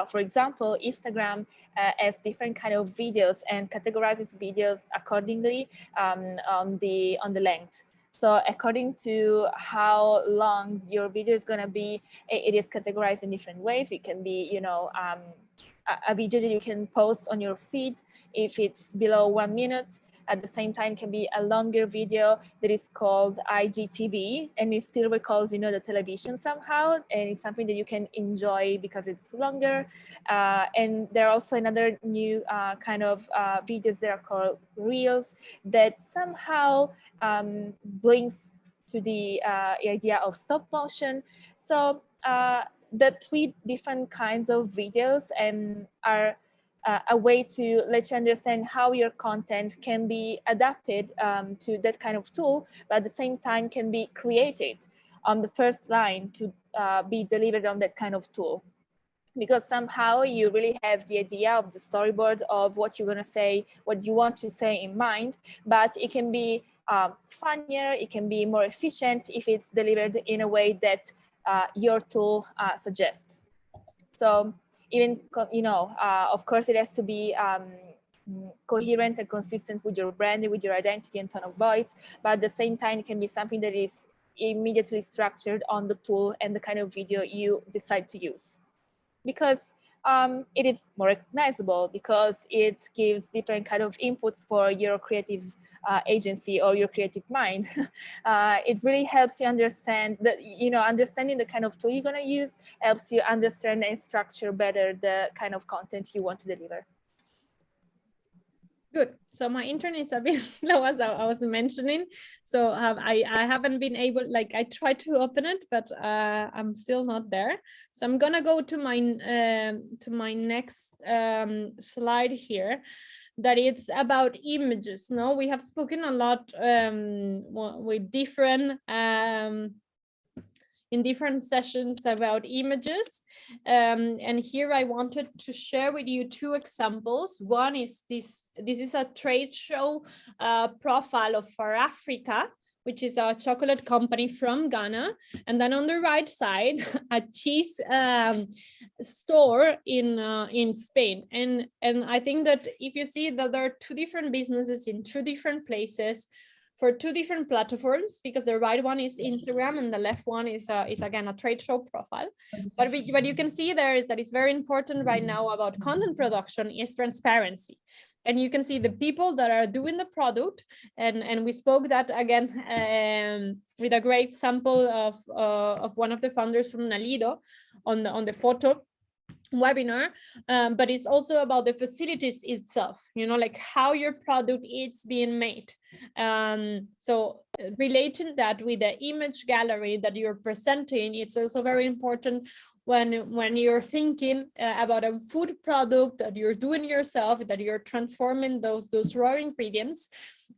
for example, Instagram has different kind of videos and categorizes videos accordingly on the length. So according to how long your video is going to be, it is categorized in different ways. It can be, a video that you can post on your feed if it's below 1 minute. At the same time, can be a longer video that is called IGTV, and it still recalls, the television somehow, and it's something that you can enjoy because it's longer. And there are also another new kind of videos that are called Reels that somehow brings to the idea of stop motion. So the 3 different kinds of videos are a way to let you understand how your content can be adapted to that kind of tool, but at the same time can be created on the first line to be delivered on that kind of tool. Because somehow you really have the idea of the storyboard of what you're going to say, what you want to say in mind, but it can be funnier, it can be more efficient if it's delivered in a way that your tool suggests. So even, of course, it has to be coherent and consistent with your brand, with your identity and tone of voice, but at the same time, it can be something that is immediately structured on the tool and the kind of video you decide to use. Because it is more recognizable, because it gives different kind of inputs for your creative agency or your creative mind. It really helps you understand that, understanding the kind of tool you're going to use helps you understand and structure better the kind of content you want to deliver. Good. So my internet's a bit slow, as I was mentioning. So I haven't been able, I tried to open it, but I'm still not there. So I'm gonna go to my next slide here. That it's about images. No, we have spoken a lot with different in different sessions about images. And here I wanted to share with you 2 examples. One is this is a trade show profile of Far Africa, which is a chocolate company from Ghana. And then on the right side, a cheese store in Spain. And I think that if you see that there are 2 different businesses in 2 different places, for 2 different platforms, because the right one is Instagram and the left one is again a trade show profile. But what you can see there is that it's very important right now about content production is transparency. And you can see the people that are doing the product, and we spoke that again with a great sample of one of the founders from Nalido on the photo webinar, but it's also about the facilities itself, like how your product is being made. So relating that with the image gallery that you're presenting, it's also very important when you're thinking about a food product that you're doing yourself, that you're transforming those raw ingredients,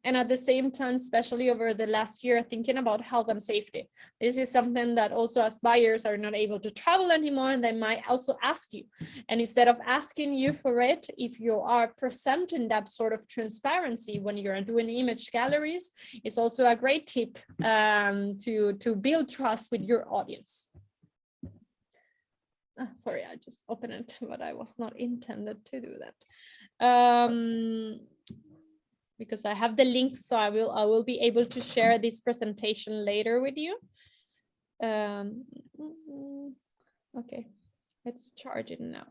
and at the same time, especially over the last year, thinking about health and safety. This is something that also, as buyers are not able to travel anymore, and they might also ask you. And instead of asking you for it, if you are presenting that sort of transparency when you're doing image galleries, it's also a great tip to build trust with your audience. Sorry, I just opened it, but I was not intended to do that. Because I have the link, so I will be able to share this presentation later with you. Okay, let's charge it now.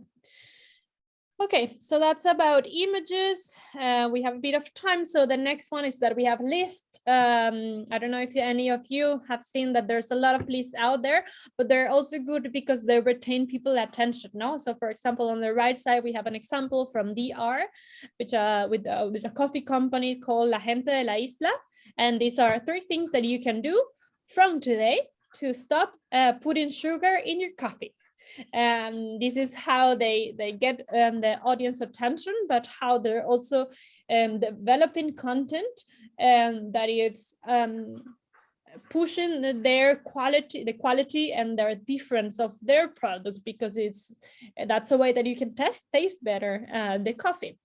Okay, so that's about images. We have a bit of time. So the next one is that we have lists. I don't know if any of you have seen that there's a lot of lists out there, but they're also good because they retain people's attention. No, so for example, on the right side, we have an example from DR, which with a coffee company called La Gente de la Isla. And these are 3 things that you can do from today to stop putting sugar in your coffee. And this is how they get the audience attention, but how they're also developing content that is pushing the quality and their difference of their product, because that's a way that you can taste better the coffee.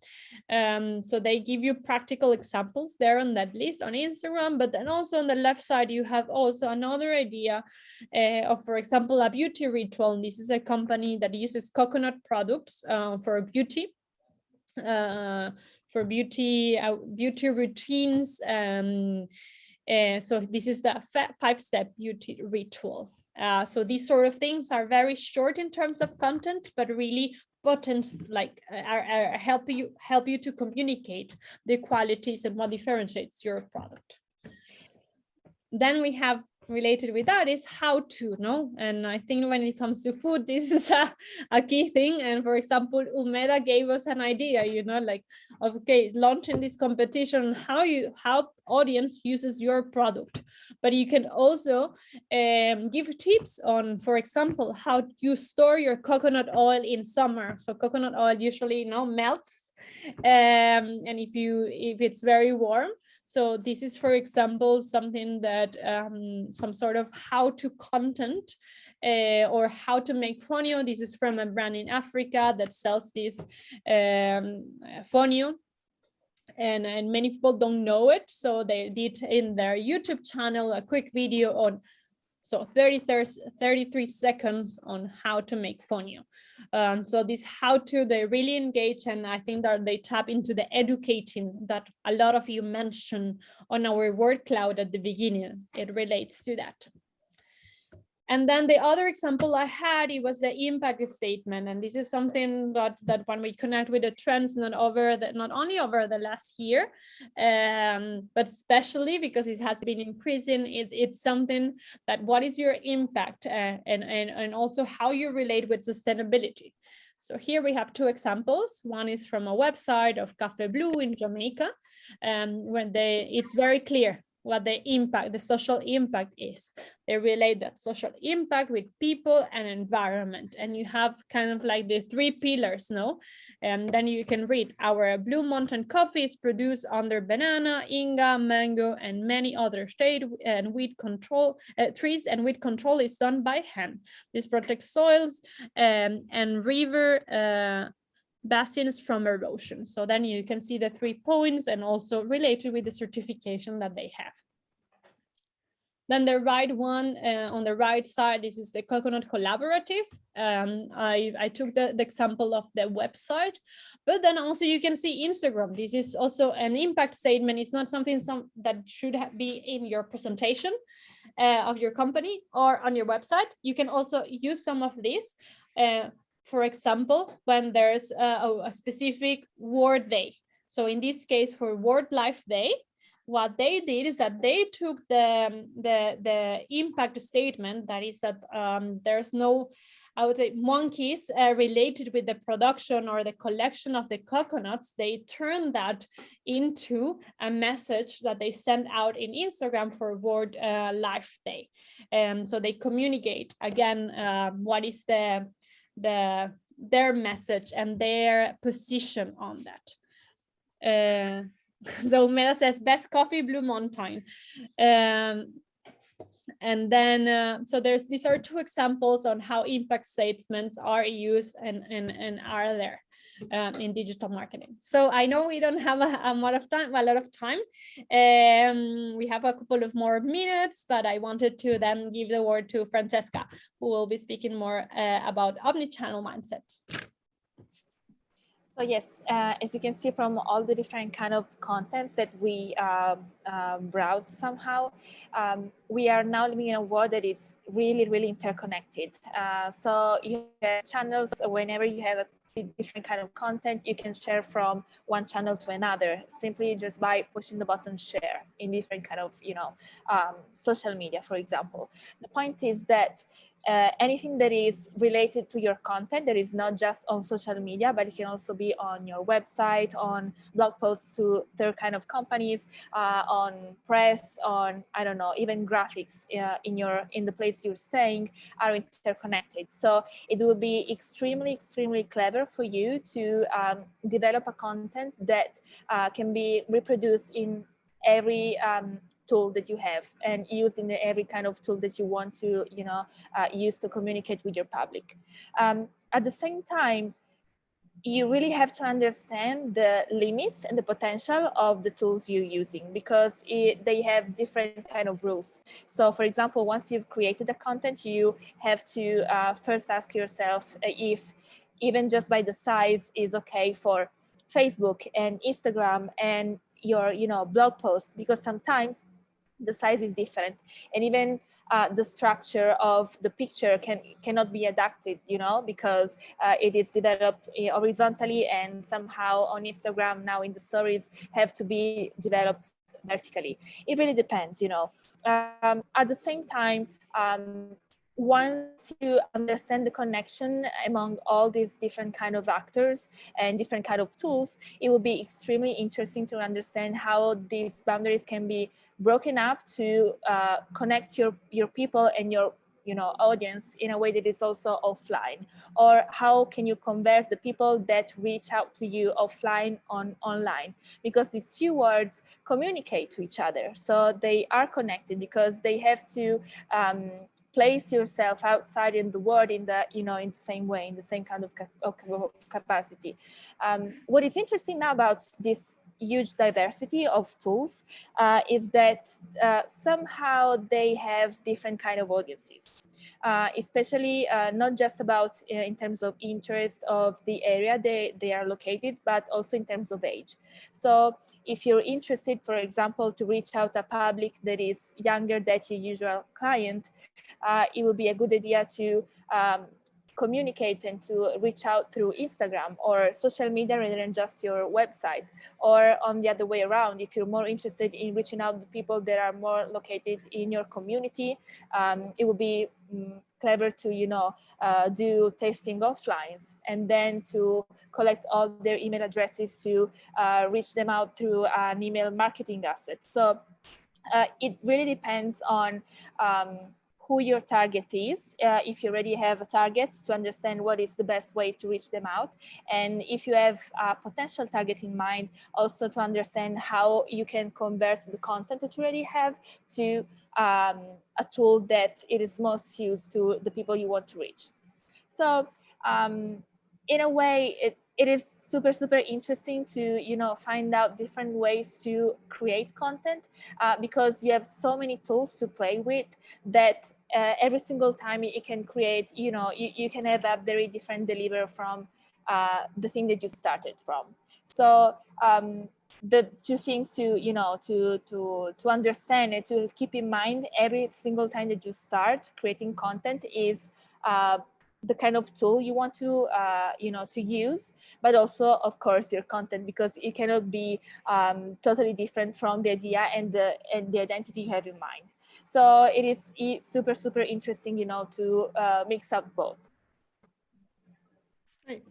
So they give you practical examples there on that list on Instagram, but then also on the left side you have also another idea of, for example, a beauty ritual. And this is a company that uses coconut products for beauty. For beauty routines. So this is the 5-step beauty ritual. So these sort of things are very short in terms of content, but really potent, like help you to communicate the qualities and what differentiates your product. Then we have, related with that, is how to know. And I think when it comes to food, this is a key thing. And for example, Umeda gave us an idea, like, okay, launching this competition, how audience uses your product. But you can also give tips on, for example, how you store your coconut oil in summer. So coconut oil usually melts, and if it's very warm. So this is, for example, something that some sort of how to content or how to make fonio. This is from a brand in Africa that sells this fonio. And many people don't know it. So they did in their YouTube channel a quick video on 33 seconds on how to make fonio. So this how to, they really engage, and I think that they tap into the educating that a lot of you mentioned on our word cloud at the beginning. It relates to that. And then the other example I had, it was the impact statement. And this is something that when we connect with the trends, not only over the last year, but especially because it has been increasing, it's something that what is your impact and also how you relate with sustainability. So here we have 2 examples. One is from a website of Cafe Blue in Jamaica, when it's very clear what the social impact is. They relate that social impact with people and environment. And you have kind of like the 3 pillars, and then you can read, our Blue Mountain coffee is produced under banana, inga, mango, and many other trees, and weed control is done by hand. This protects soils and river basins from erosion. So then you can see the 3 points and also related with the certification that they have. Then the right one on the right side, this is the Coconut Collaborative. I took the example of the website, but then also you can see Instagram. This is also an impact statement. It's not something that should be in your presentation of your company or on your website. You can also use some of this. For example, when there's a specific World Day. So in this case, for World Life Day, what they did is that they took the impact statement, that is that there's no, I would say, monkeys related with the production or the collection of the coconuts. They turned that into a message that they send out in Instagram for World Life Day. So they communicate again what is their message and their position on that. So Mela says best coffee, Blue Mountain. And then so these are 2 examples on how impact statements are used and are there in digital marketing. So I know we don't have a lot of time. We have a couple of more minutes, but I wanted to then give the word to Francesca, who will be speaking more about omnichannel mindset. So yes, as you can see from all the different kind of contents that we browse somehow, we are now living in a world that is really, really interconnected. So you have channels. Whenever you have a different kind of content, you can share from one channel to another, simply just by pushing the button share in different kind of, social media, for example. The point is that anything that is related to your content that is not just on social media, but it can also be on your website, on blog posts to third kind of companies, on press, on, I don't know, even graphics in the place you're staying are interconnected. So it will be extremely clever for you to develop a content that can be reproduced in every tool that you have and used in every kind of tool that you want to, use to communicate with your public. At the same time, you really have to understand the limits and the potential of the tools you're using, because they have different kind of rules. So for example, once you've created the content, you have to first ask yourself if even just by the size is okay for Facebook and Instagram and your blog post, because sometimes the size is different, and even the structure of the picture cannot be adapted, because it is developed horizontally, and somehow on Instagram now in the stories have to be developed vertically. It really depends, at the same time, once you understand the connection among all these different kind of actors and different kind of tools, it will be extremely interesting to understand how these boundaries can be broken up to connect your people and your audience in a way that is also offline, or how can you convert the people that reach out to you offline on online, because these two words communicate to each other, so they are connected because they have to place yourself outside in the world in the in the same way, in the same kind of capacity. What is interesting now about this huge diversity of tools is that somehow they have different kind of audiences, especially not just about in terms of interest of the area they are located, but also in terms of age. So if you're interested, for example, to reach out a public that is younger than your usual client, it would be a good idea to communicate and to reach out through Instagram or social media rather than just your website. Or on the other way around, if you're more interested in reaching out to people that are more located in your community, it would be clever to do tasting offline and then to collect all their email addresses to reach them out through an email marketing asset. So it really depends on who your target is, if you already have a target, to understand what is the best way to reach them out. And if you have a potential target in mind, also to understand how you can convert the content that you already have to a tool that it is most used to the people you want to reach. So in a way, it is super interesting to find out different ways to create content, because you have so many tools to play with that every single time it can create, you can have a very different deliver from the thing that you started from. So the two things to to understand and to keep in mind every single time that you start creating content is the kind of tool you want to to use, but also of course your content, because it cannot be totally different from the idea and the identity you have in mind. So it is super interesting to mix up both. Right.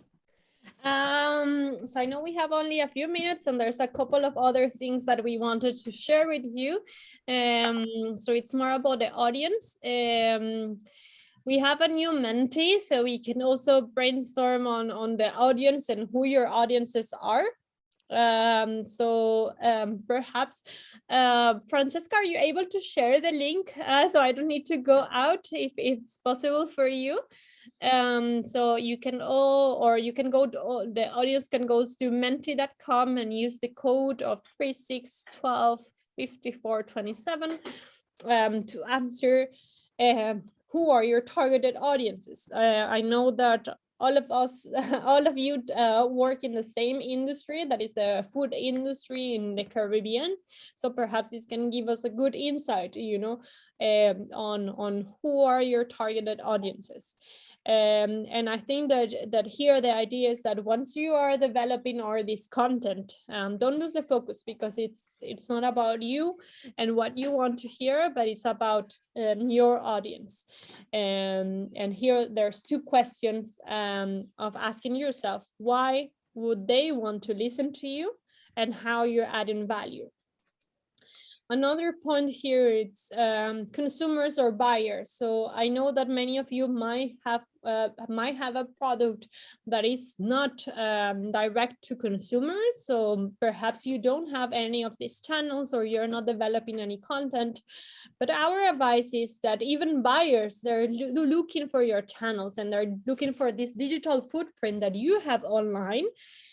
So I know we have only a few minutes and there's a couple of other things that we wanted to share with you. So it's more about the audience. We have a new mentee, so we can also brainstorm on the audience and who your audiences are. Perhaps, Francesca, are you able to share the link so I don't need to go out if it's possible for you? So you can you can go to, the audience can go to menti.com and use the code of 36125427 to answer who are your targeted audiences. I know that all of us, all of you work in the same industry, that is the food industry in the Caribbean. So perhaps this can give us a good insight, on who are your targeted audiences. And I think that here the idea is that once you are developing all this content, don't lose the focus, because it's not about you and what you want to hear, but it's about your audience. And here there's two questions of asking yourself, why would they want to listen to you, and how you're adding value. Another point here, it's consumers or buyers. So I know that many of you might have a product that is not direct to consumers. So perhaps you don't have any of these channels, or you're not developing any content. But our advice is that even buyers, they're looking for your channels, and they're looking for this digital footprint that you have online,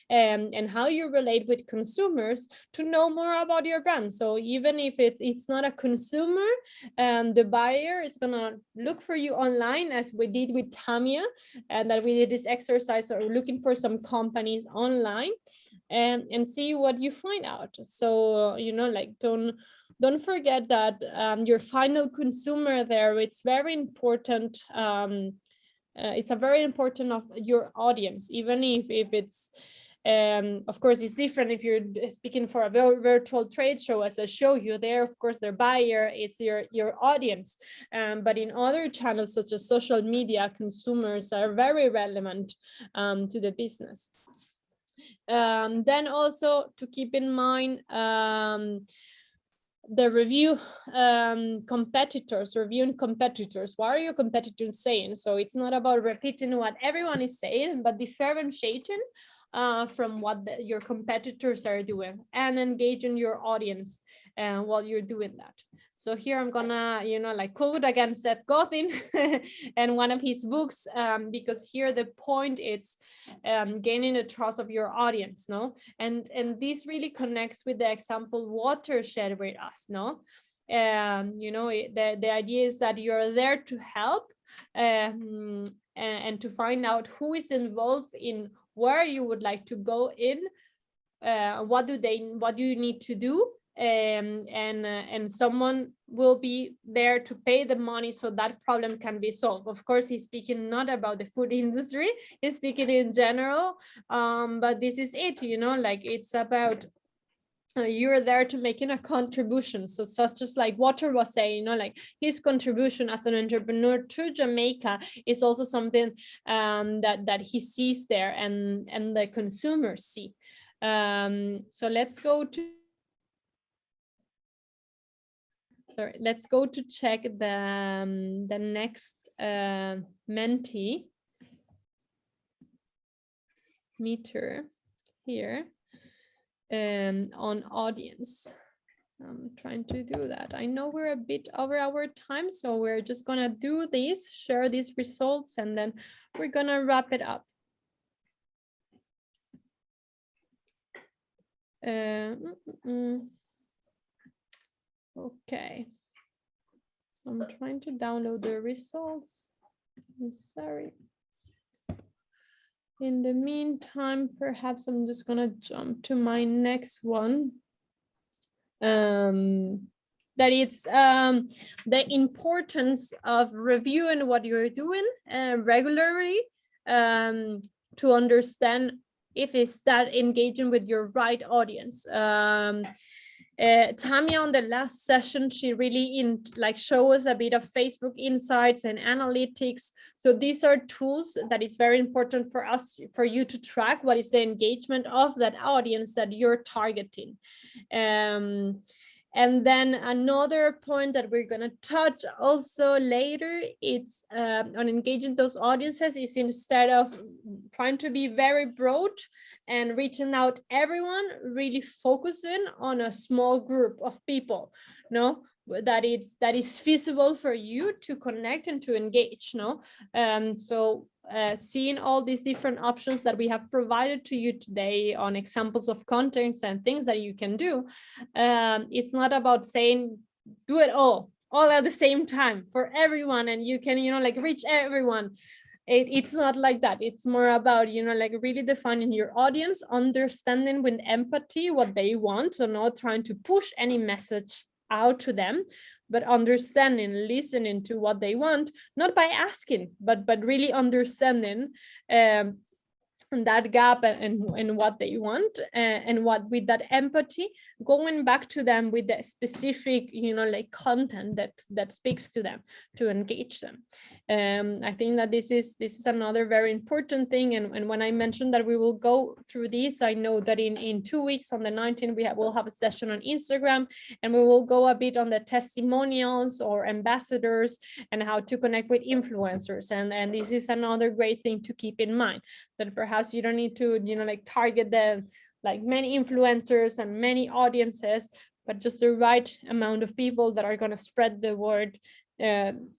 and how you relate with consumers to know more about your brand. So even if it's not a consumer, the buyer is gonna look for you online, as we did with Tamia, and that we did this exercise, or looking for some companies online, and see what you find out. So, you know, like don't forget that your final consumer there, it's very important. It's a very important of your audience, even if it's of course, it's different if you're speaking for a virtual trade show, as I show you there. Of course, their buyer, it's your audience. But in other channels, such as social media, consumers are very relevant to the business. Then also to keep in mind, the reviewing competitors. What are your competitors saying? So it's not about repeating what everyone is saying, but differentiating from what your competitors are doing, and engaging your audience while you're doing that. So here I'm gonna, you know, like quote again Seth Godin and one of his books, because here the point is gaining the trust of your audience, no? And this really connects with the example Water shared with us, no? You know, the idea is that you're there to help, and to find out who is involved in where you would like to go in, what do you need to do, and someone will be there to pay the money so that problem can be solved. Of course, he's speaking not about the food industry, he's speaking in general, but this is it, you know, like it's about you're there to making a contribution. So just like Water was saying, you know, like his contribution as an entrepreneur to Jamaica is also something that he sees there, and the consumers see. So let's go to check the next Menti meter here. On audience. I'm trying to do that. I know we're a bit over our time, so we're just gonna do this, share these results, and then we're gonna wrap it up. Okay. So I'm trying to download the results. I'm sorry. In the meantime, perhaps I'm just gonna jump to my next one. That it's the importance of reviewing what you're doing regularly, to understand if it's that engaging with your right audience. Tamia on the last session, she really show us a bit of Facebook insights and analytics. So these are tools that is very important for you to track what is the engagement of that audience that you're targeting. And then another point that we're going to touch also later, it's on engaging those audiences, is instead of trying to be very broad and reaching out everyone, really focusing on a small group of people, no? That is feasible for you to connect and to engage, no? So seeing all these different options that we have provided to you today on examples of contents and things that you can do, it's not about saying do it all at the same time for everyone, and you can, reach everyone. It's not like that. It's more about, really defining your audience, understanding with empathy what they want, so not trying to push any message out to them, but understanding, listening to what they want, not by asking, but really understanding that gap and what they want, and what, with that empathy, going back to them with the specific, you know, like content that speaks to them, to engage them. I think that this is another very important thing. And when I mentioned that we will go through this, I know that in 2 weeks, on the 19th, we'll have a session on Instagram, and we will go a bit on the testimonials or ambassadors and how to connect with influencers. And this is another great thing to keep in mind, that perhaps you don't need to, you know, like target them like many influencers and many audiences, but just the right amount of people that are going to spread the word and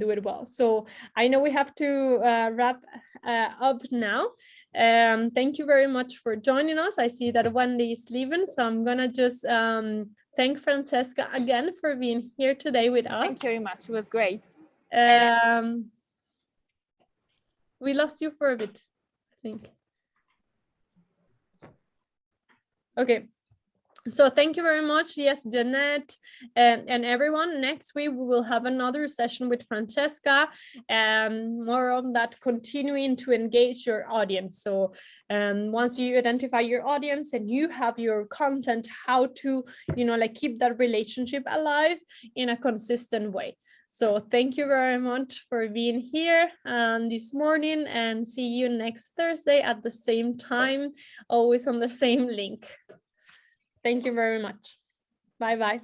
do it well. So I know we have to wrap up now. Thank you very much for joining us. I see that Wendy is leaving, so I'm gonna just thank Francesca again for being here today with us. Thank you very much. It was great. We lost you for a bit, I think. Okay, so thank you very much. Yes, Jeanette and everyone. Next week we will have another session with Francesca, more on that, continuing to engage your audience. So once you identify your audience and you have your content, how to, you know, like keep that relationship alive in a consistent way. So thank you very much for being here this morning, and see you next Thursday at the same time, always on the same link. Thank you very much. Bye-bye.